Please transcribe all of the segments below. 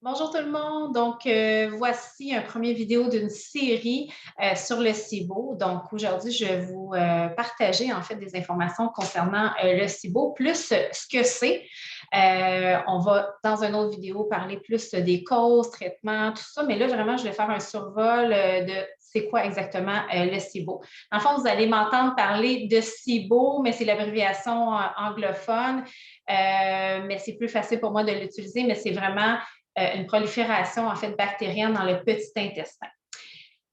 Bonjour tout le monde. Donc, voici un premier vidéo d'une série sur le SIBO. Donc, aujourd'hui, je vais vous partager en fait des informations concernant le SIBO, plus ce que c'est. On va, dans une autre vidéo, parler plus des causes, traitements, tout ça. Mais là, vraiment, je vais faire un survol de c'est quoi exactement le SIBO. Dans le fond, vous allez m'entendre parler de SIBO, mais c'est l'abréviation anglophone. Mais c'est plus facile pour moi de l'utiliser, mais c'est vraiment une prolifération en fait bactérienne dans le petit intestin.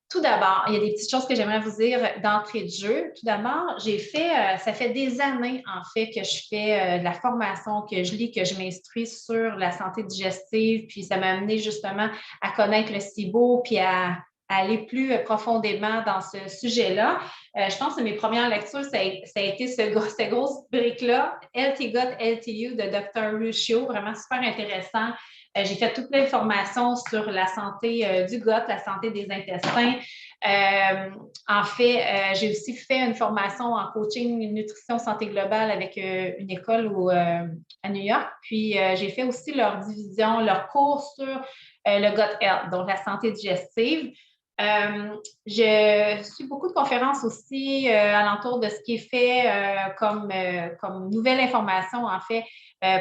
Tout d'abord, il y a des petites choses que j'aimerais vous dire d'entrée de jeu. Tout d'abord, ça fait des années en fait que je fais de la formation, que je lis, que je m'instruis sur la santé digestive, puis ça m'a amené justement à connaître le SIBO, puis à aller plus profondément dans ce sujet-là. Je pense que mes premières lectures, ça a été cette grosse brique-là, Healthy Gut, Healthy You de Dr. Ruscio, vraiment super intéressant. J'ai fait toute l'information sur la santé du gut, la santé des intestins. En fait, j'ai aussi fait une formation en coaching nutrition santé globale avec une école à New York. Puis, j'ai fait aussi leur division, leur cours sur le gut health, donc la santé digestive. Je suis beaucoup de conférences aussi alentour de ce qui est fait comme nouvelle information, en fait,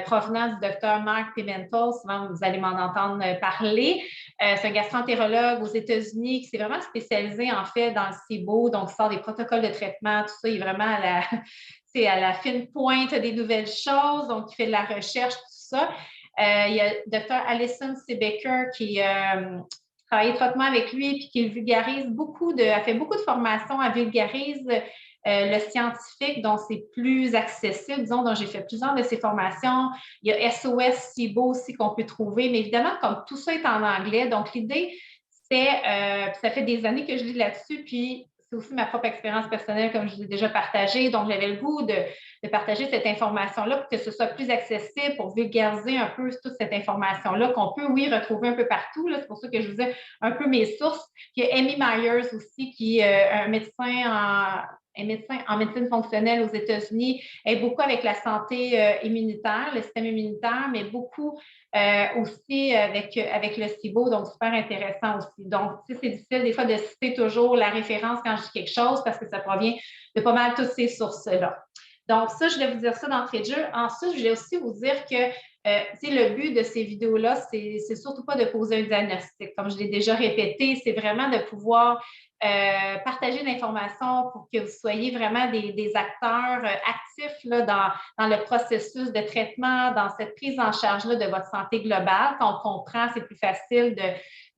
provenant du docteur Mark Pimentel. Souvent, vous allez m'en entendre parler. C'est un gastroentérologue aux États-Unis qui s'est vraiment spécialisé, en fait, dans le SIBO, donc il sort des protocoles de traitement, tout ça. Il est vraiment à la fine pointe des nouvelles choses, donc il fait de la recherche, tout ça. Il y a Dr. Alison C. Becker qui travaille étroitement avec lui puis qui vulgarise a fait beaucoup de formations, elle vulgarise le scientifique, dont c'est plus accessible, disons, dont j'ai fait plusieurs de ces formations. Il y a SOS SIBO aussi qu'on peut trouver, mais évidemment, comme tout ça est en anglais, donc l'idée, ça fait des années que je lis là-dessus, puis c'est aussi ma propre expérience personnelle, comme je l'ai déjà partagée, donc j'avais le goût de partager cette information-là pour que ce soit plus accessible, pour vulgariser un peu toute cette information-là qu'on peut, oui, retrouver un peu partout. C'est pour ça que je vous ai un peu mes sources. Il y a Amy Myers aussi, qui est un médecin en médecine fonctionnelle aux États-Unis, est beaucoup avec la santé immunitaire, le système immunitaire, mais beaucoup aussi avec le SIBO, donc super intéressant aussi. Donc, c'est difficile des fois de citer toujours la référence quand je dis quelque chose parce que ça provient de pas mal toutes ces sources-là. Donc, ça, je vais vous dire ça d'entrée de jeu. Ensuite, je vais aussi vous dire que le but de ces vidéos-là, c'est surtout pas de poser un diagnostic. Comme je l'ai déjà répété, c'est vraiment de pouvoir partager l'information pour que vous soyez vraiment des acteurs actifs là, dans le processus de traitement, dans cette prise en charge-là de votre santé globale. Quand on comprend, c'est plus facile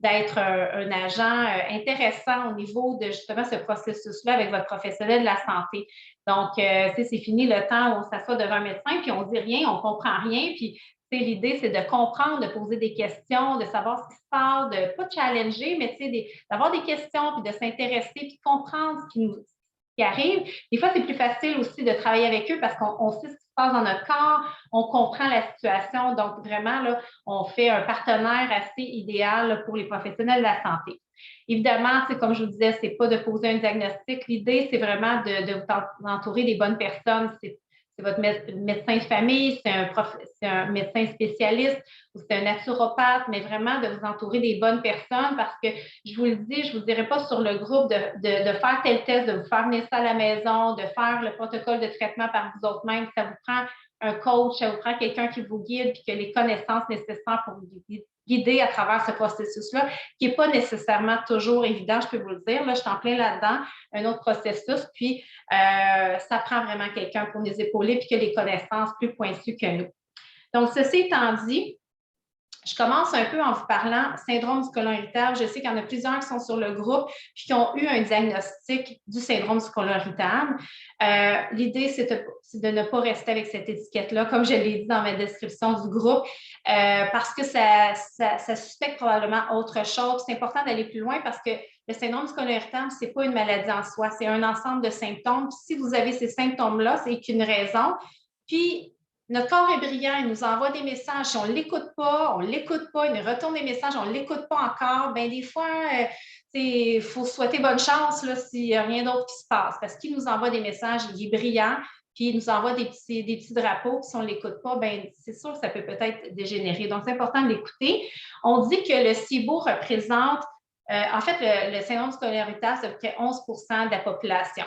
d'être un agent intéressant au niveau de justement ce processus-là avec votre professionnel de la santé. Donc, c'est fini le temps où on s'assoit devant un médecin puis on dit rien, on comprend rien, puis l'idée, c'est de comprendre, de poser des questions, de savoir ce qui se passe, de ne pas challenger, mais d'avoir des questions, puis de s'intéresser, puis de comprendre ce qui arrive. Des fois, c'est plus facile aussi de travailler avec eux parce qu'on sait ce qui se passe dans notre corps, on comprend la situation. Donc, vraiment, là, on fait un partenaire assez idéal là, pour les professionnels de la santé. Évidemment, comme je vous disais, ce n'est pas de poser un diagnostic. L'idée, c'est vraiment de vous entourer des bonnes personnes. C'est votre médecin de famille, c'est un médecin spécialiste ou c'est un naturopathe, mais vraiment de vous entourer des bonnes personnes parce que je vous le dis, je ne vous dirai pas sur le groupe de faire tel test, de vous faire venir ça à la maison, de faire le protocole de traitement par vous autres mêmes. Ça vous prend un coach, ça vous prend quelqu'un qui vous guide puis qui a les connaissances nécessaires pour vous guider à travers ce processus-là, qui n'est pas nécessairement toujours évident, je peux vous le dire. Là, je suis en plein là-dedans, un autre processus, puis ça prend vraiment quelqu'un pour nous épauler puis qui a des connaissances plus pointues que nous. Donc, ceci étant dit, je commence un peu en vous parlant syndrome du côlon irritable. Je sais qu'il y en a plusieurs qui sont sur le groupe puis qui ont eu un diagnostic du syndrome du côlon irritable. L'idée, c'est de ne pas rester avec cette étiquette-là, comme je l'ai dit dans ma description du groupe, parce que ça suspecte probablement autre chose. C'est important d'aller plus loin parce que le syndrome du côlon irritable, ce n'est pas une maladie en soi, c'est un ensemble de symptômes. Puis si vous avez ces symptômes-là, c'est qu'une raison. Puis notre corps est brillant, il nous envoie des messages. Si on ne l'écoute pas, il nous retourne des messages, on ne l'écoute pas encore. Bien, des fois, il faut souhaiter bonne chance là, s'il n'y a rien d'autre qui se passe parce qu'il nous envoie des messages, il est brillant. puis il nous envoie des petits drapeaux, puis si on ne l'écoute pas, ben c'est sûr que ça peut peut-être dégénérer. Donc, c'est important de l'écouter. On dit que le SIBO représente, en fait, le syndrome du côlon irritable, c'est à peu près 11 de la population.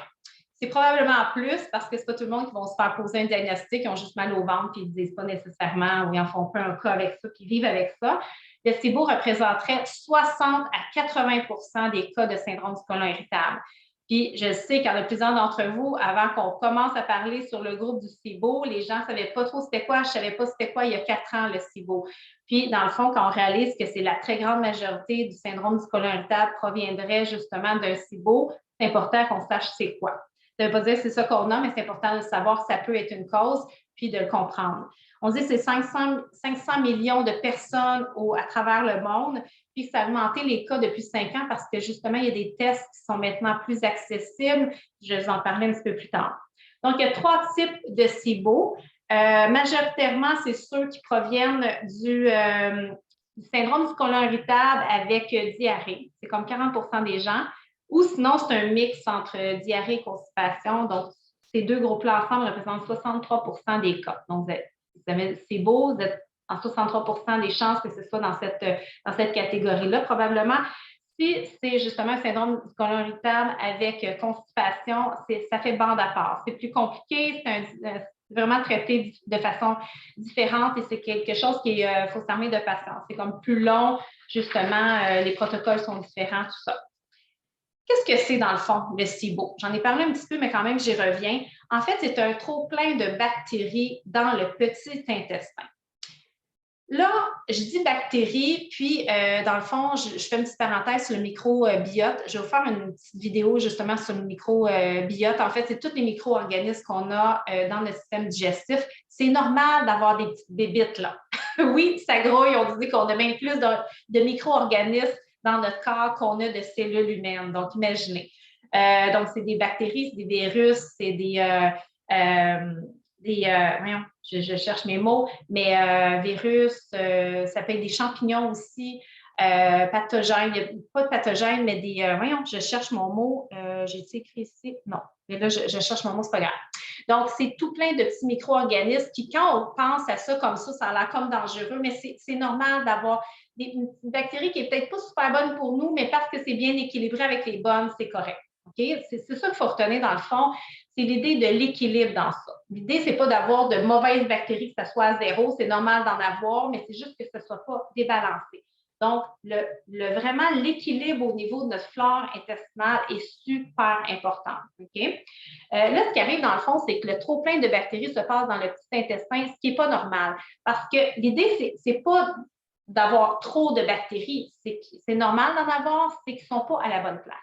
C'est probablement plus parce que ce n'est pas tout le monde qui va se faire poser un diagnostic, ils ont juste mal au ventre, puis ils ne disent pas nécessairement ou ils n'en font pas un cas avec ça, puis ils vivent avec ça. Le SIBO représenterait 60 à 80 des cas de syndrome du côlon irritable. Puis je sais qu'il y en a plusieurs d'entre vous, avant qu'on commence à parler sur le groupe du SIBO, les gens ne savaient pas trop c'était quoi. Je ne savais pas c'était quoi il y a 4 ans, le SIBO. Puis, dans le fond, quand on réalise que c'est la très grande majorité du syndrome du côlon irritable proviendrait justement d'un SIBO, c'est important qu'on sache c'est quoi. Ça ne veut pas dire que c'est ça qu'on a, mais c'est important de savoir que ça peut être une cause, puis de le comprendre. On dit que c'est 500 millions de personnes à travers le monde, puis que ça a augmenté les cas depuis 5 ans parce que justement, il y a des tests qui sont maintenant plus accessibles. Je vais vous en parler un petit peu plus tard. Donc, il y a 3 types de SIBO. Majoritairement, c'est ceux qui proviennent du syndrome du côlon irritable avec diarrhée. C'est comme 40 des gens. Ou sinon, c'est un mix entre diarrhée et constipation. Donc, ces deux groupes-là ensemble représentent 63 des cas. Donc, vous avez SIBO, vous êtes en 63 des chances que ce soit dans cette catégorie-là, probablement. Si c'est justement un syndrome du côlon irritable avec constipation, ça fait bande à part. C'est plus compliqué, c'est vraiment traité de façon différente et c'est quelque chose qu'il faut s'armer de patience. C'est comme plus long, justement, les protocoles sont différents, tout ça. Qu'est-ce que c'est dans le fond, le SIBO? J'en ai parlé un petit peu, mais quand même, j'y reviens. En fait, c'est un trop-plein de bactéries dans le petit intestin. Là, je dis bactéries, puis dans le fond, je fais une petite parenthèse sur le microbiote. Je vais vous faire une petite vidéo justement sur le microbiote. En fait, c'est tous les micro-organismes qu'on a dans le système digestif. C'est normal d'avoir des petites bébites là. Oui, ça grouille. On dit qu'on a même plus de micro-organismes dans notre corps qu'on a de cellules humaines. Donc, imaginez. Donc, c'est des bactéries, c'est des virus, c'est voyons, je cherche mes mots, mais virus, ça peut être des champignons aussi, pathogènes, il n'y a pas de pathogènes, mais voyons, je cherche mon mot, j'ai écrit ici, non, mais là, je cherche mon mot, c'est pas grave. Donc, c'est tout plein de petits micro-organismes qui, quand on pense à ça comme ça a l'air comme dangereux, mais c'est normal d'avoir une bactérie qui n'est peut-être pas super bonne pour nous, mais parce que c'est bien équilibré avec les bonnes, c'est correct. Okay? C'est ça qu'il faut retenir dans le fond, c'est l'idée de l'équilibre dans ça. L'idée, ce n'est pas d'avoir de mauvaises bactéries, que ça soit à zéro, c'est normal d'en avoir, mais c'est juste que ce ne soit pas débalancé. Donc, vraiment, l'équilibre au niveau de notre flore intestinale est super important. Okay? Là, ce qui arrive dans le fond, c'est que le trop-plein de bactéries se passe dans le petit intestin, ce qui n'est pas normal. Parce que l'idée, ce n'est pas d'avoir trop de bactéries. C'est normal d'en avoir, c'est qu'ils ne sont pas à la bonne place.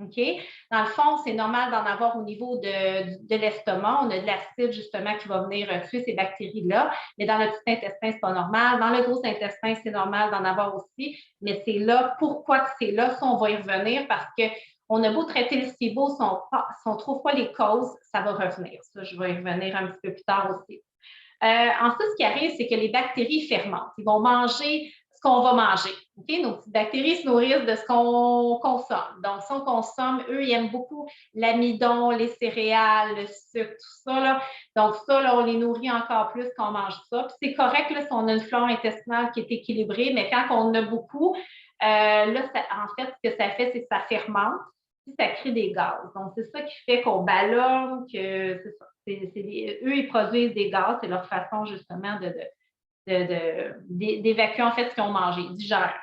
OK? Dans le fond, c'est normal d'en avoir au niveau de l'estomac. On a de l'acide, justement, qui va venir tuer ces bactéries-là. Mais dans le petit intestin, ce n'est pas normal. Dans le gros intestin, c'est normal d'en avoir aussi. Mais c'est là, pourquoi c'est là? Ça, on va y revenir parce qu'on a beau traiter le SIBO, si on ne trouve pas les causes, ça va revenir. Ça, je vais y revenir un petit peu plus tard aussi. Ensuite, ce qui arrive, c'est que les bactéries fermentent. Ils vont manger ce qu'on va manger. Okay? Nos petites bactéries se nourrissent de ce qu'on consomme. Donc, si on consomme, eux, ils aiment beaucoup l'amidon, les céréales, le sucre, tout ça. Là. Donc, ça, là, on les nourrit encore plus quand on mange ça. Puis c'est correct là, si on a une flore intestinale qui est équilibrée, mais quand on en a beaucoup, là, en fait, ce que ça fait, c'est que ça fermente, puis ça crée des gaz. Donc, c'est ça qui fait qu'on ballonne, que c'est ça. Eux, ils produisent des gaz, c'est leur façon justement d'évacuer en fait ce qu'ils ont mangé, ils digèrent.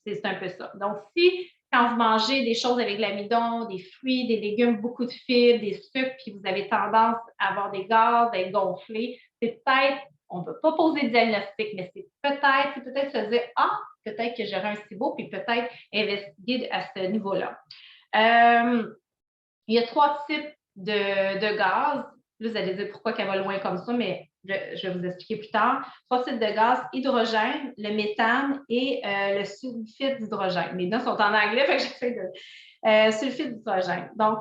C'est un peu ça. Donc, si quand vous mangez des choses avec de l'amidon, des fruits, des légumes, beaucoup de fibres, des sucres, puis vous avez tendance à avoir des gaz, à être gonflé, c'est peut-être, on ne peut pas poser de diagnostic, mais c'est peut-être se dire, ah, peut-être que j'aurai un SIBO, puis peut-être investiguer à ce niveau-là. Il y a 3 types de gaz. Là, vous allez dire pourquoi qu'elle va loin comme ça, mais je vais vous expliquer plus tard. 3 types de gaz, hydrogène, le méthane et le sulfite d'hydrogène. Les noms sont en anglais, fait que j'essaie de... sulfite d'hydrogène. Donc,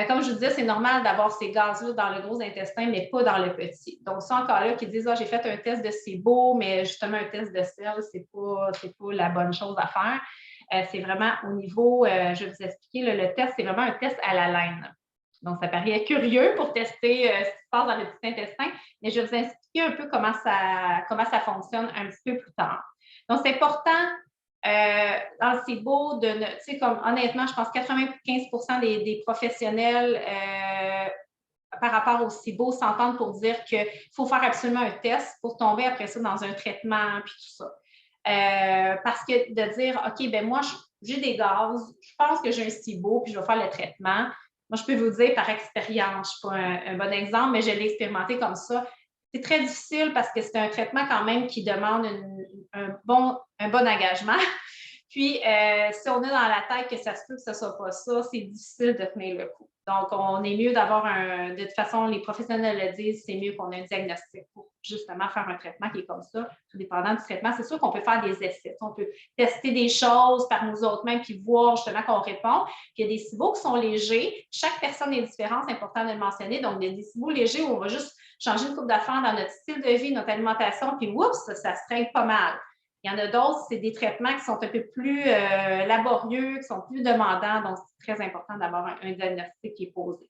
comme je vous disais, c'est normal d'avoir ces gaz-là dans le gros intestin, mais pas dans le petit. Donc, c'est encore là qui disent, j'ai fait un test de SIBO, mais justement, un test de sel, c'est pas la bonne chose à faire. C'est vraiment au niveau, je vais vous expliquer, le test, c'est vraiment un test à la laine. Donc, ça paraît curieux pour tester ce qui se passe dans le petit intestin, mais je vais vous expliquer un peu comment ça fonctionne un petit peu plus tard. Donc, c'est important dans le SIBO tu sais, comme honnêtement, je pense que 95% des professionnels par rapport au SIBO s'entendent pour dire qu'il faut faire absolument un test pour tomber après ça dans un traitement puis tout ça. Parce que de dire, OK, ben moi, j'ai des gaz, je pense que j'ai un SIBO puis je vais faire le traitement. Moi, je peux vous dire par expérience, je ne suis pas un bon exemple, mais je l'ai expérimenté comme ça. C'est très difficile parce que c'est un traitement quand même qui demande un bon engagement. Puis, si on a dans la tête que ça se peut que ce ne soit pas ça, c'est difficile de tenir le coup. Donc, on est mieux d'avoir de toute façon, les professionnels le disent, c'est mieux qu'on ait un diagnostic pour justement faire un traitement qui est comme ça, tout dépendant du traitement. C'est sûr qu'on peut faire des essais. On peut tester des choses par nous autres mêmes puis voir justement qu'on répond. Puis, il y a des SIBO qui sont légers. Chaque personne est différente, c'est important de le mentionner. Donc, il y a des SIBO légers où on va juste changer une coupe d'affaires dans notre style de vie, notre alimentation, puis oups, ça se règle pas mal. Il y en a d'autres, c'est des traitements qui sont un peu plus laborieux, qui sont plus demandants, donc c'est très important d'avoir un diagnostic qui est posé.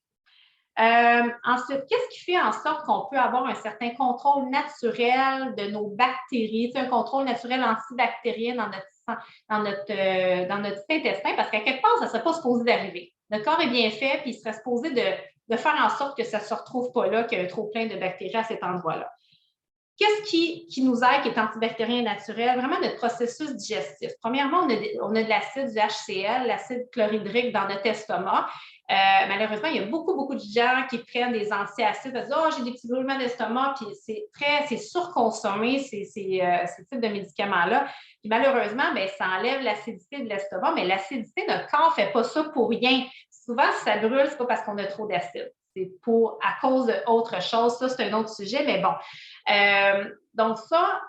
Ensuite, qu'est-ce qui fait en sorte qu'on peut avoir un certain contrôle naturel de nos bactéries, un contrôle naturel antibactérien dans notre intestin, parce qu'à quelque part, ça ne serait pas supposé d'arriver. Notre corps est bien fait, puis il serait supposé de faire en sorte que ça ne se retrouve pas là, qu'il y a trop plein de bactéries à cet endroit-là. Qu'est-ce qui nous aide, qui est antibactérien naturel? Vraiment notre processus digestif. Premièrement, on a de l'acide du HCl, l'acide chlorhydrique dans notre estomac. Malheureusement, il y a beaucoup de gens qui prennent des antiacides, ils disent « Oh, j'ai des petits brûlements d'estomac », puis c'est surconsommé, ces types de médicaments-là. Puis malheureusement, bien, ça enlève l'acidité de l'estomac, mais l'acidité, notre corps ne fait pas ça pour rien. Souvent, si ça brûle, ce n'est pas parce qu'on a trop d'acide. C'est à cause d'autre chose. Ça, c'est un autre sujet, mais bon. Donc ça,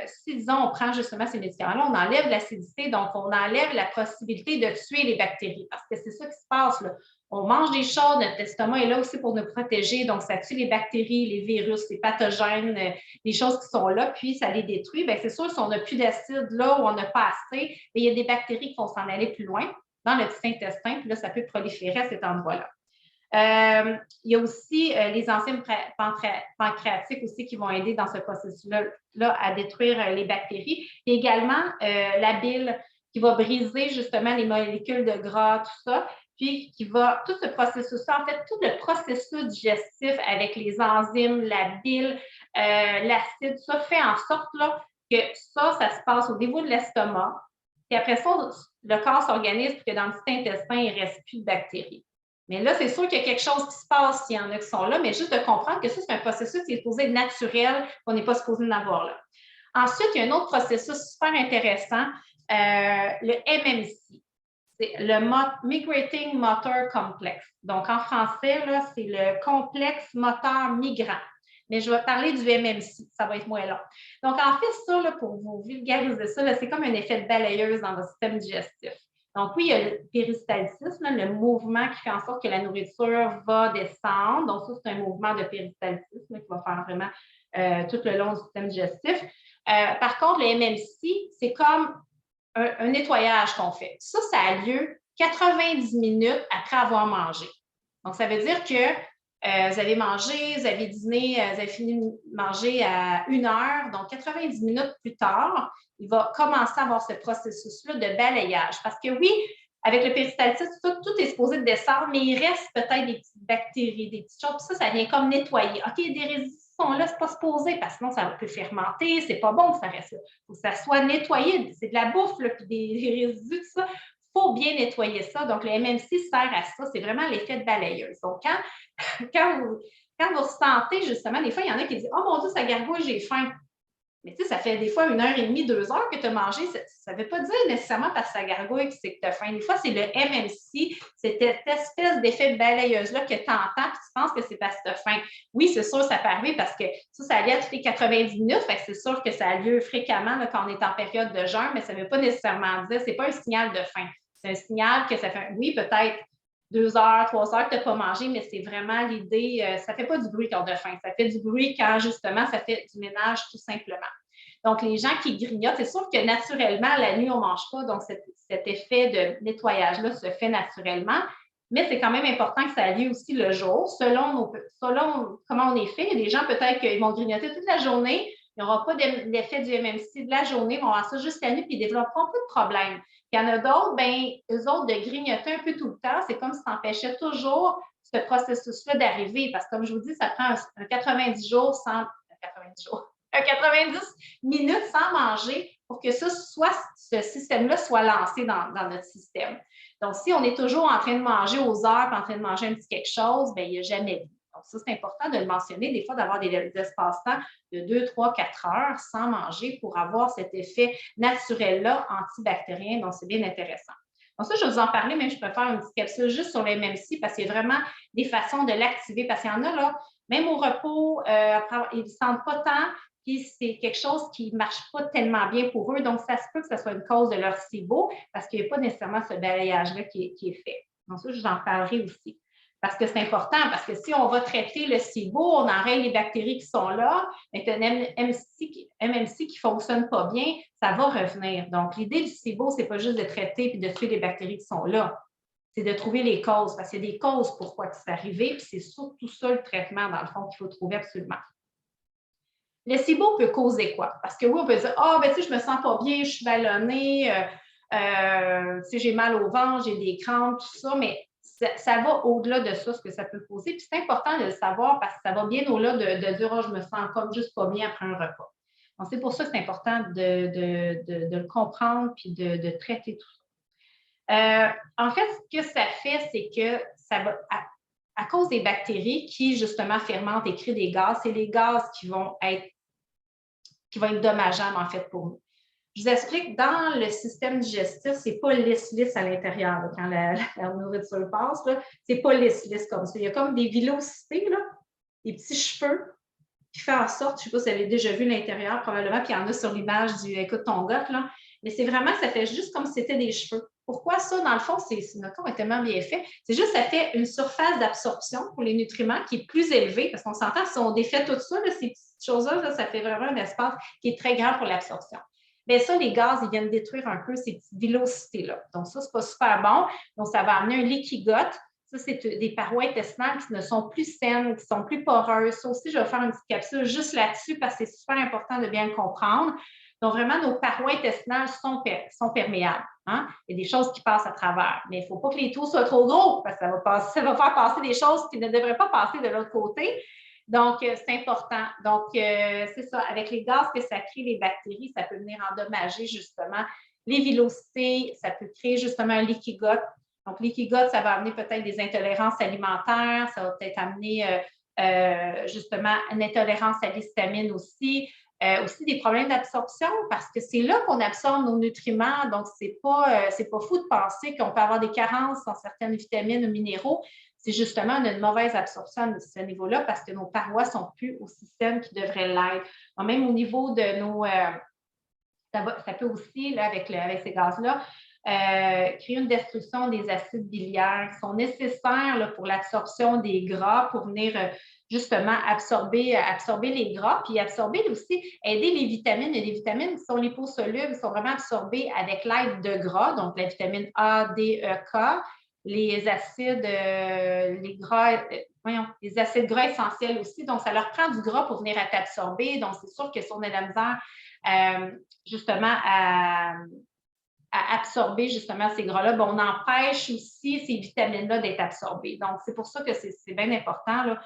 si, disons, on prend justement ces médicaments-là, on enlève l'acidité, donc on enlève la possibilité de tuer les bactéries, parce que c'est ça qui se passe, là. On mange des choses, notre estomac est là aussi pour nous protéger, donc ça tue les bactéries, les virus, les pathogènes, les choses qui sont là, puis ça les détruit. Bien, c'est sûr, si on n'a plus d'acide là où on n'a pas assez, il y a des bactéries qui vont s'en aller plus loin dans le petit intestin, puis là, ça peut proliférer à cet endroit-là. Il y a aussi les enzymes pancréatiques aussi qui vont aider dans ce processus-là à détruire les bactéries. Et également la bile qui va briser justement les molécules de gras, tout ça, puis tout ce processus-là, en fait, tout le processus digestif avec les enzymes, la bile, l'acide, ça fait en sorte là, que ça se passe au niveau de l'estomac. Puis après ça, le corps s'organise pour que dans le petit intestin, il ne reste plus de bactéries. Mais là, c'est sûr qu'il y a quelque chose qui se passe s'il y en a qui sont là, mais juste de comprendre que ça, c'est un processus qui est supposé être naturel, qu'on n'est pas supposé en avoir là. Ensuite, il y a un autre processus super intéressant, le MMC. C'est le Migrating Motor Complex. Donc, en français, là, c'est le complexe moteur migrant. Mais je vais parler du MMC, ça va être moins long. Donc, en fait, ça, là, pour vous vulgariser ça, c'est comme un effet de balayeuse dans votre système digestif. Donc, oui, il y a le péristaltisme, le mouvement qui fait en sorte que la nourriture va descendre. Donc, ça, c'est un mouvement de péristaltisme qui va faire vraiment tout le long du système digestif. Par contre, le MMC, c'est comme un nettoyage qu'on fait. Ça a lieu 90 minutes après avoir mangé. Donc, ça veut dire que vous avez mangé, vous avez dîné, vous avez fini de manger à 1 heure. Donc, 90 minutes plus tard, il va commencer à avoir ce processus-là de balayage. Parce que oui, avec le péristaltisme, tout est supposé descendre, mais il reste peut-être des petites bactéries, des petites choses. Puis ça vient comme nettoyer. OK, il y a des résidus qui sont là, c'est pas supposé, parce que sinon, ça peut fermenter, c'est pas bon que ça reste là. Il faut que ça soit nettoyé. C'est de la bouffe, là, puis des résidus, tout ça. Il faut bien nettoyer ça. Donc, le MMC sert à ça. C'est vraiment l'effet de balayeuse. Donc, quand vous ressentez, justement, des fois, il y en a qui disent « Oh mon Dieu, ça gargouille, j'ai faim. » Mais tu sais, ça fait des fois 1h30, 2 heures que tu as mangé. Ça ne veut pas dire nécessairement parce que ça gargouille que c'est que tu as faim. Des fois, c'est le MMC, c'est cette espèce d'effet de balayeuse-là que tu entends et tu penses que c'est parce que tu as faim. Oui, c'est sûr, ça peut arriver parce que ça a lieu toutes les 90 minutes. Fait que c'est sûr que ça a lieu fréquemment là, quand on est en période de jeûne, mais ça ne veut pas nécessairement dire, ce n'est pas un signal de faim. C'est un signal que ça fait, oui, peut-être 2 heures, 3 heures que tu n'as pas mangé, mais c'est vraiment l'idée, ça ne fait pas du bruit quand on a faim, ça fait du bruit quand justement ça fait du ménage tout simplement. Donc, les gens qui grignotent, c'est sûr que naturellement, la nuit, on ne mange pas, donc cet effet de nettoyage-là se fait naturellement. Mais c'est quand même important que ça ait lieu aussi le jour, selon comment on est fait. Il y a des gens, peut-être qu'ils vont grignoter toute la journée, il n'y aura pas d'effet du MMC de la journée, ils vont avoir ça juste la nuit, puis ils ne développeront pas de problème. Il y en a d'autres, bien, eux autres, de grignoter un peu tout le temps, c'est comme si ça empêchait toujours ce processus-là d'arriver, parce que comme je vous dis, ça prend un 90 jours sans... 90 jours, un 90 minutes sans manger pour que ce système-là soit lancé dans notre système. Donc, si on est toujours en train de manger aux heures, puis en train de manger un petit quelque chose, bien, il n'y a jamais de vie. Donc, ça, c'est important de le mentionner, des fois, d'avoir des espaces-temps de 2, 3, 4 heures sans manger pour avoir cet effet naturel-là antibactérien. Donc, c'est bien intéressant. Donc, ça, je vais vous en parler, mais je peux faire une petite capsule juste sur les MMC parce qu'il y a vraiment des façons de l'activer. Parce qu'il y en a, là, même au repos, ils ne sentent pas tant, puis c'est quelque chose qui ne marche pas tellement bien pour eux. Donc, ça se peut que ce soit une cause de leur SIBO parce qu'il n'y a pas nécessairement ce balayage-là qui est fait. Donc, ça, je vous en parlerai aussi. Parce que c'est important, parce que si on va traiter le SIBO, on enraye les bactéries qui sont là, mais un MMC qui ne fonctionne pas bien, ça va revenir. Donc, l'idée du SIBO, ce n'est pas juste de traiter et de tuer les bactéries qui sont là. C'est de trouver les causes, parce qu'il y a des causes pourquoi c'est arrivé, puis c'est surtout ça le traitement, dans le fond, qu'il faut trouver absolument. Le SIBO peut causer quoi? Parce que oui, on peut dire, ben tu sais, je me sens pas bien, je suis ballonnée, tu sais, j'ai mal au ventre, j'ai des crampes, tout ça, mais ça va au-delà de ça, ce que ça peut causer. Puis c'est important de le savoir parce que ça va bien au-delà de dire, je me sens comme juste pas bien après un repas. Donc, c'est pour ça que c'est important de le comprendre puis de traiter tout ça. En fait, ce que ça fait, c'est que ça va, à cause des bactéries qui, justement, fermentent et créent des gaz, c'est les gaz qui vont être dommageables, en fait, pour nous. Je vous explique, dans le système digestif, c'est pas lisse-lisse à l'intérieur, là, quand la nourriture passe, c'est pas lisse-lisse comme ça. Il y a comme des villosités, là, des petits cheveux qui font en sorte, je ne sais pas si vous avez déjà vu l'intérieur, probablement, puis il y en a sur l'image du écoute ton gâte, là, mais c'est vraiment, ça fait juste comme si c'était des cheveux. Pourquoi ça? Dans le fond, notre corps est tellement bien fait. C'est juste, ça fait une surface d'absorption pour les nutriments qui est plus élevée, parce qu'on s'entend, si on défait tout ça, là, ces petites choses-là, là, ça fait vraiment un espace qui est très grand pour l'absorption. Bien, ça, les gaz, ils viennent détruire un peu ces petites villosités-là. Donc, ça, c'est pas super bon. Donc, ça va amener un leaky gut. Ça, c'est des parois intestinales qui ne sont plus saines, qui sont plus poreuses. Ça aussi, je vais faire une petite capsule juste là-dessus parce que c'est super important de bien le comprendre. Donc, vraiment, nos parois intestinales sont perméables. Hein? Il y a des choses qui passent à travers. Mais il ne faut pas que les trous soient trop gros parce que ça va faire passer des choses qui ne devraient pas passer de l'autre côté. Donc, c'est important. Donc, c'est ça. Avec les gaz que ça crée, les bactéries, ça peut venir endommager justement les villosités. Ça peut créer justement un leaky gut. Donc, leaky gut, ça va amener peut-être des intolérances alimentaires. Ça va peut-être amener justement une intolérance à l'histamine aussi. Aussi des problèmes d'absorption parce que c'est là qu'on absorbe nos nutriments. Donc, c'est pas fou de penser qu'on peut avoir des carences en certaines vitamines ou minéraux. C'est justement une mauvaise absorption à ce niveau-là parce que nos parois ne sont plus aussi saines qu'ils devraient l'être. Même au niveau de nos... ça peut aussi, là, avec ces gaz-là, créer une destruction des acides biliaires qui sont nécessaires là, pour l'absorption des gras, pour venir justement absorber les gras, puis absorber aussi, aider les vitamines. Il y a des vitamines qui sont liposolubles, qui sont vraiment absorbées avec l'aide de gras, donc la vitamine A, D, E, K, les acides, les acides gras essentiels aussi. Donc, ça leur prend du gras pour venir être absorbé. Donc, c'est sûr que si on a de la misère justement à absorber justement ces gras-là, on empêche aussi ces vitamines-là d'être absorbées. Donc, c'est pour ça que c'est bien important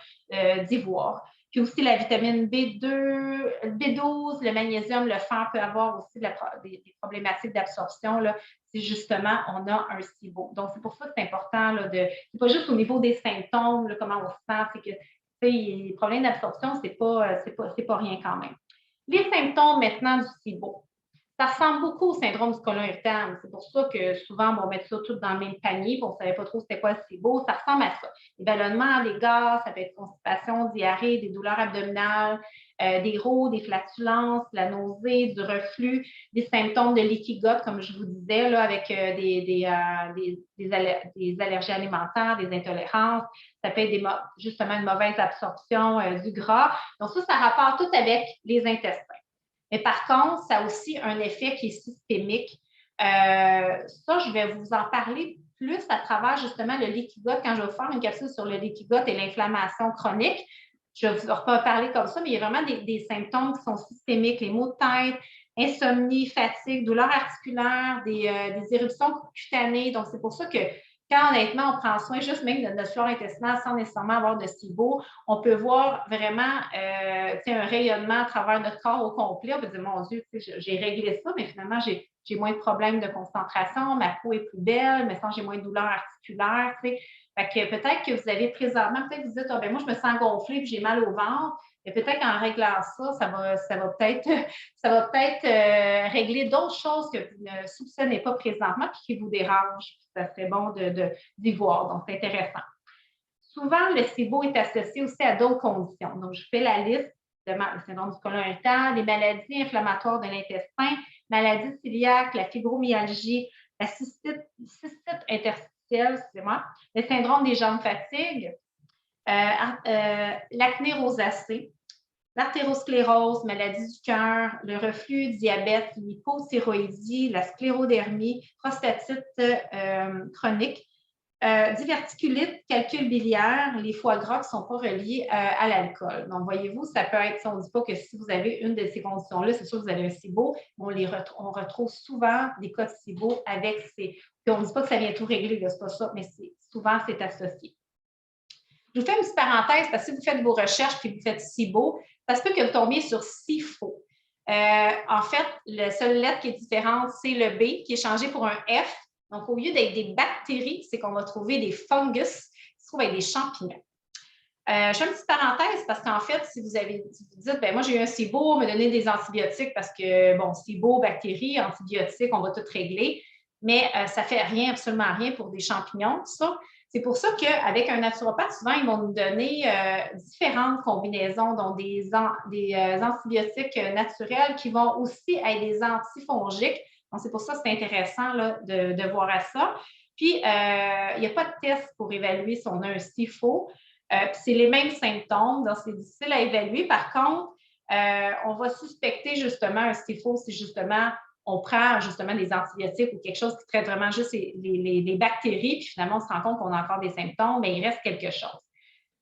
d'y voir. Puis aussi la vitamine B2, le B12, le magnésium, le fer peut avoir aussi des problématiques d'absorption si justement on a un SIBO. Donc, c'est pour ça que c'est important c'est pas juste au niveau des symptômes, comment on se sent, c'est que les problèmes d'absorption, c'est pas rien quand même. Les symptômes maintenant du SIBO. Ça ressemble beaucoup au syndrome du côlon irritable. C'est pour ça que souvent, on met ça tout dans le même panier, puis on ne savait pas trop c'était quoi le SIBO. Ça ressemble à ça. Les ballonnements, les gaz, ça peut être constipation, diarrhée, des douleurs abdominales, des rots, des flatulences, la nausée, du reflux, des symptômes de leaky gut, comme je vous disais, là, avec des allergies alimentaires, des intolérances. Ça peut être justement une mauvaise absorption du gras. Donc, ça rapporte tout avec les intestins. Mais par contre, ça a aussi un effet qui est systémique. Ça, je vais vous en parler plus à travers justement le leaky gut. Quand je vais vous faire une capsule sur le leaky gut et l'inflammation chronique, je ne vais pas parler comme ça, mais il y a vraiment des symptômes qui sont systémiques, les maux de tête, insomnie, fatigue, douleurs articulaires, des éruptions cutanées. Donc, c'est pour ça que quand honnêtement, on prend soin juste même de notre flore intestinale sans nécessairement avoir de SIBO, on peut voir vraiment un rayonnement à travers notre corps au complet. On peut dire, mon Dieu, j'ai réglé ça, mais finalement, j'ai moins de problèmes de concentration, ma peau est plus belle, mais sans j'ai moins de douleurs articulaires. Fait que peut-être que vous avez présentement, peut-être que vous dites, oh, ben moi, je me sens gonflée et j'ai mal au ventre. Et peut-être qu'en réglant ça, ça va peut-être régler d'autres choses que vous ne soupçonnez pas présentement et qui vous dérangent. Ça serait bon d'y voir. Donc, c'est intéressant. Souvent, le SIBO est associé aussi à d'autres conditions. Donc, je fais la liste de le syndrome du côlon irritable, les maladies inflammatoires de l'intestin, maladie cœliaque, la fibromyalgie, la cystite interstitielle, excusez-moi, le syndrome des jambes fatigues, l'acné rosacée, l'artérosclérose, maladie du cœur, le reflux, diabète, l'hypothyroïdie, la sclérodermie, prostatite chronique, diverticulite, calcul biliaire, les foie gras qui ne sont pas reliés à l'alcool. Donc, voyez-vous, ça peut être, si on ne dit pas que si vous avez une de ces conditions-là, c'est sûr que vous avez un SIBO, on retrouve souvent des cas de SIBO avec ces... Puis on ne dit pas que ça vient tout régler, c'est pas ça, mais souvent, c'est associé. Je vous fais une petite parenthèse parce que si vous faites vos recherches et vous faites SIBO, ça se peut que vous tombiez sur SIFO. En fait, la seule lettre qui est différente, c'est le B qui est changé pour un F. Donc, au lieu d'être des bactéries, c'est qu'on va trouver des fungus qui se trouvent avec des champignons. Je fais une petite parenthèse parce qu'en fait, si vous dites, ben moi j'ai eu un SIBO, on m'a donné des antibiotiques parce que, bon, SIBO, bactéries, antibiotiques, on va tout régler, mais ça ne fait rien, absolument rien pour des champignons, ça. C'est pour ça qu'avec un naturopathe, souvent, ils vont nous donner différentes combinaisons, dont des antibiotiques naturels qui vont aussi être des antifongiques. Donc, c'est pour ça que c'est intéressant là, de voir à ça. Puis, il n'y a pas de test pour évaluer si on a un SIFO. C'est les mêmes symptômes, donc c'est difficile à évaluer. Par contre, on va suspecter justement un SIFO si justement on prend justement des antibiotiques ou quelque chose qui traite vraiment juste les bactéries, puis finalement, on se rend compte qu'on a encore des symptômes, mais il reste quelque chose.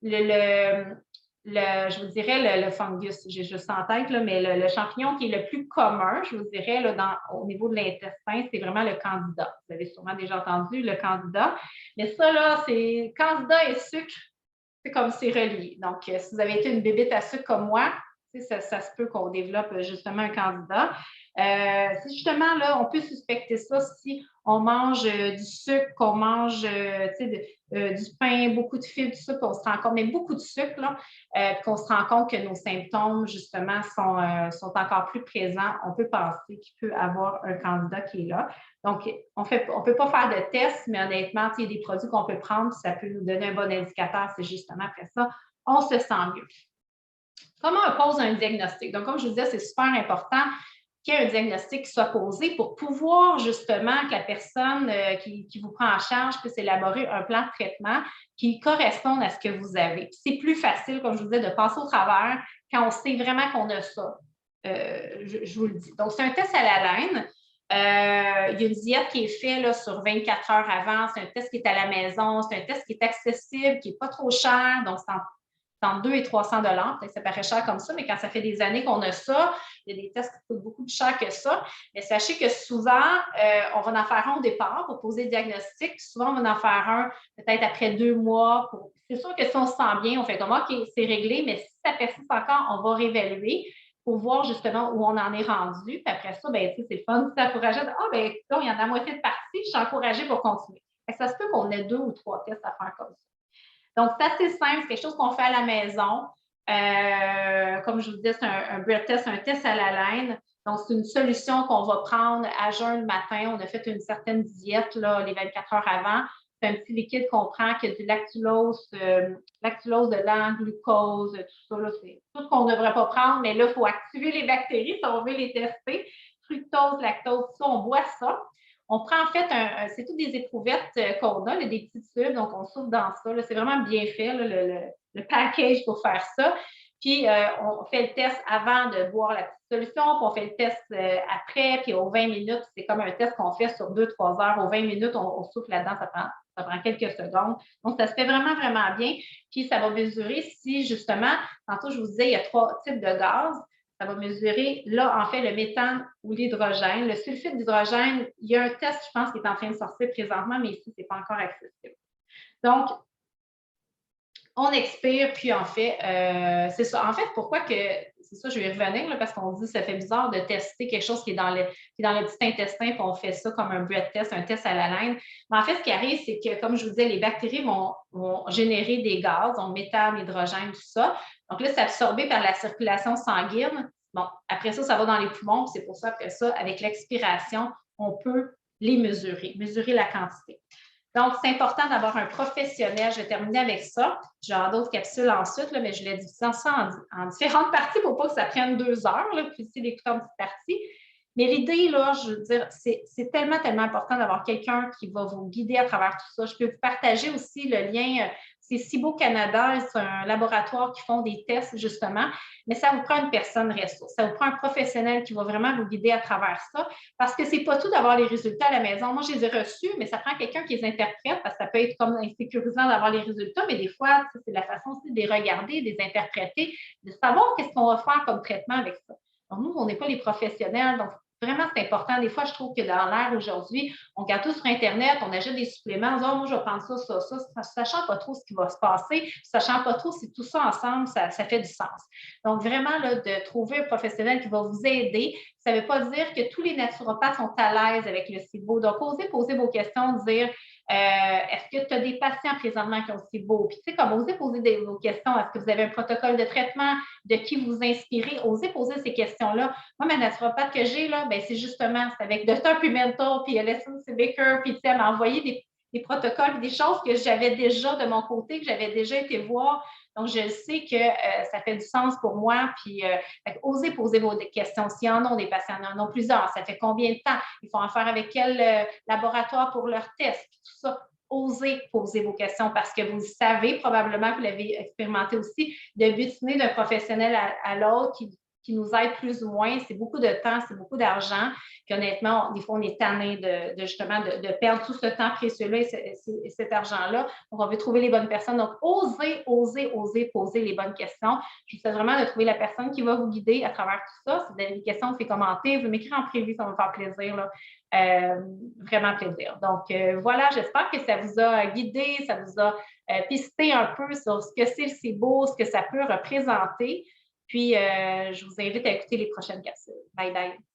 Je vous dirais le fungus, j'ai juste en tête, là, mais le champignon qui est le plus commun, je vous dirais, là, au niveau de l'intestin, c'est vraiment le candida. Vous avez sûrement déjà entendu le candida. Mais ça, là, c'est candida et sucre, c'est comme c'est relié. Donc, si vous avez été une bébête à sucre comme moi, ça se peut qu'on développe justement un candida. C'est justement là, on peut suspecter ça si on mange du sucre, qu'on mange du pain, beaucoup de fibres, tout ça, qu'on se rend compte, mais beaucoup de sucre, là, qu'on se rend compte que nos symptômes, justement, sont encore plus présents. On peut penser qu'il peut avoir un candida qui est là. Donc, on ne peut pas faire de tests, mais honnêtement, il y a des produits qu'on peut prendre, ça peut nous donner un bon indicateur. C'est justement après ça, on se sent mieux. Comment on pose un diagnostic? Donc, comme je vous disais, c'est super important qu'il y ait un diagnostic qui soit posé pour pouvoir justement que la personne qui vous prend en charge puisse élaborer un plan de traitement qui corresponde à ce que vous avez. C'est plus facile, comme je vous disais, de passer au travers quand on sait vraiment qu'on a ça. Je vous le dis. Donc, c'est un test à la laine. Il y a une diète qui est faite là, sur 24 heures avant. C'est un test qui est à la maison. C'est un test qui est accessible, qui n'est pas trop cher. Donc, c'est entre 200 et 300 $. Ça paraît cher comme ça, mais quand ça fait des années qu'on a ça, il y a des tests qui coûtent beaucoup plus cher que ça. Mais sachez que souvent, on va en faire un au départ pour poser le diagnostic. Souvent, on va en faire un peut-être après 2 mois. C'est sûr que si on se sent bien, on fait comme OK, c'est réglé, mais si ça persiste encore, on va réévaluer pour voir justement où on en est rendu. Puis après ça, ben, c'est le fun, c'est encourageant. Ah, bien, il y en a la moitié de partie, je suis encouragée pour continuer. Ça se peut qu'on ait 2 ou 3 tests à faire comme ça. Donc, c'est assez simple, c'est quelque chose qu'on fait à la maison. Comme je vous disais, c'est un breath test, un test à la laine. Donc, c'est une solution qu'on va prendre à jeun le matin. On a fait une certaine diète là, les 24 heures avant. C'est un petit liquide qu'on prend qui a du lactulose de l'an, glucose, tout ça. Là, c'est tout ce qu'on ne devrait pas prendre, mais là, il faut activer les bactéries si on veut les tester. Fructose, lactose, tout ça, on boit ça. On prend en fait, c'est toutes des éprouvettes qu'on a, là, des petits tubes, donc on souffle dans ça. C'est vraiment bien fait, là, le package pour faire ça. Puis, on fait le test avant de boire la petite solution, puis on fait le test après, puis aux 20 minutes, c'est comme un test qu'on fait sur 2-3 heures. Aux 20 minutes, on souffle là-dedans, ça prend quelques secondes. Donc, ça se fait vraiment, vraiment bien. Puis, ça va mesurer si, justement, tantôt, je vous disais, il y a 3 types de gaz. Ça va mesurer, là, en fait, le méthane ou l'hydrogène. Le sulfure d'hydrogène, il y a un test, je pense, qui est en train de sortir présentement, mais ici, ce n'est pas encore accessible. Donc, on expire, puis en fait, c'est ça. En fait, pourquoi que, c'est ça, je vais y revenir, là, parce qu'on dit que ça fait bizarre de tester quelque chose qui est dans le petit intestin, puis on fait ça comme un breath test, un test à la laine. Mais en fait, ce qui arrive, c'est que, comme je vous disais, les bactéries vont générer des gaz, donc méthane, hydrogène, tout ça. Donc là, c'est absorbé par la circulation sanguine. Bon, après ça, ça va dans les poumons, puis c'est pour ça, après ça, avec l'expiration, on peut les mesurer la quantité. Donc, c'est important d'avoir un professionnel. Je vais terminer avec ça. Je vais avoir d'autres capsules ensuite, là, mais je l'ai divisé ça en différentes parties pour pas que ça prenne 2 heures, là, puis essayer d'écouter en petites parties. Mais l'idée, là, je veux dire, c'est tellement, tellement important d'avoir quelqu'un qui va vous guider à travers tout ça. Je peux vous partager aussi le lien. C'est SIBO Canada, c'est un laboratoire qui font des tests, justement, mais ça vous prend une personne ressource. Ça vous prend un professionnel qui va vraiment vous guider à travers ça, parce que c'est pas tout d'avoir les résultats à la maison. Moi, je les ai reçus, mais ça prend quelqu'un qui les interprète, parce que ça peut être comme insécurisant d'avoir les résultats, mais des fois, c'est la façon aussi de les regarder, de les interpréter, de savoir qu'est-ce qu'on va faire comme traitement avec ça. Donc, nous, on n'est pas les professionnels, donc vraiment, c'est important. Des fois, je trouve que dans l'ère aujourd'hui, on regarde tout sur Internet, on achète des suppléments, on dit, oh, moi, je vais prendre ça, sachant pas trop ce qui va se passer, sachant pas trop si tout ça ensemble, ça fait du sens. Donc, vraiment, là, de trouver un professionnel qui va vous aider. Ça ne veut pas dire que tous les naturopathes sont à l'aise avec le SIBO. Donc, osez poser vos questions, dire est-ce que tu as des patients présentement qui ont le SIBO? Puis, tu sais, comme osez poser vos questions. Est-ce que vous avez un protocole de traitement? De qui vous inspirez? Osez poser ces questions-là. Moi, ma naturopathe que j'ai, là, ben, c'est justement, c'est avec Dr. Pimentel, puis Alison C. Baker, puis elle m'a envoyé des protocoles, des choses que j'avais déjà de mon côté, que j'avais déjà été voir. Donc, je sais que ça fait du sens pour moi. Puis, osez poser vos questions. S'il y en a des patients, il y en a plusieurs. Ça fait combien de temps? Ils font affaire avec quel laboratoire pour leurs tests? Puis tout ça. Osez poser vos questions parce que vous savez, probablement que vous l'avez expérimenté aussi, de butiner d'un professionnel à l'autre qui nous aide plus ou moins. C'est beaucoup de temps, c'est beaucoup d'argent. Puis honnêtement, des fois, on est tanné justement de perdre tout ce temps précieux-là et cet argent-là. Donc, on veut trouver les bonnes personnes. Donc, osez poser les bonnes questions. Je vous souhaite vraiment de trouver la personne qui va vous guider à travers tout ça. Si vous avez des questions, vous faites commenter, vous m'écrivez en privé, ça va me faire plaisir, là. Vraiment plaisir. Donc, voilà, j'espère que ça vous a guidé, ça vous a pisté un peu sur ce que c'est le SIBO, ce que ça peut représenter. Puis, je vous invite à écouter les prochaines capsules. Bye bye.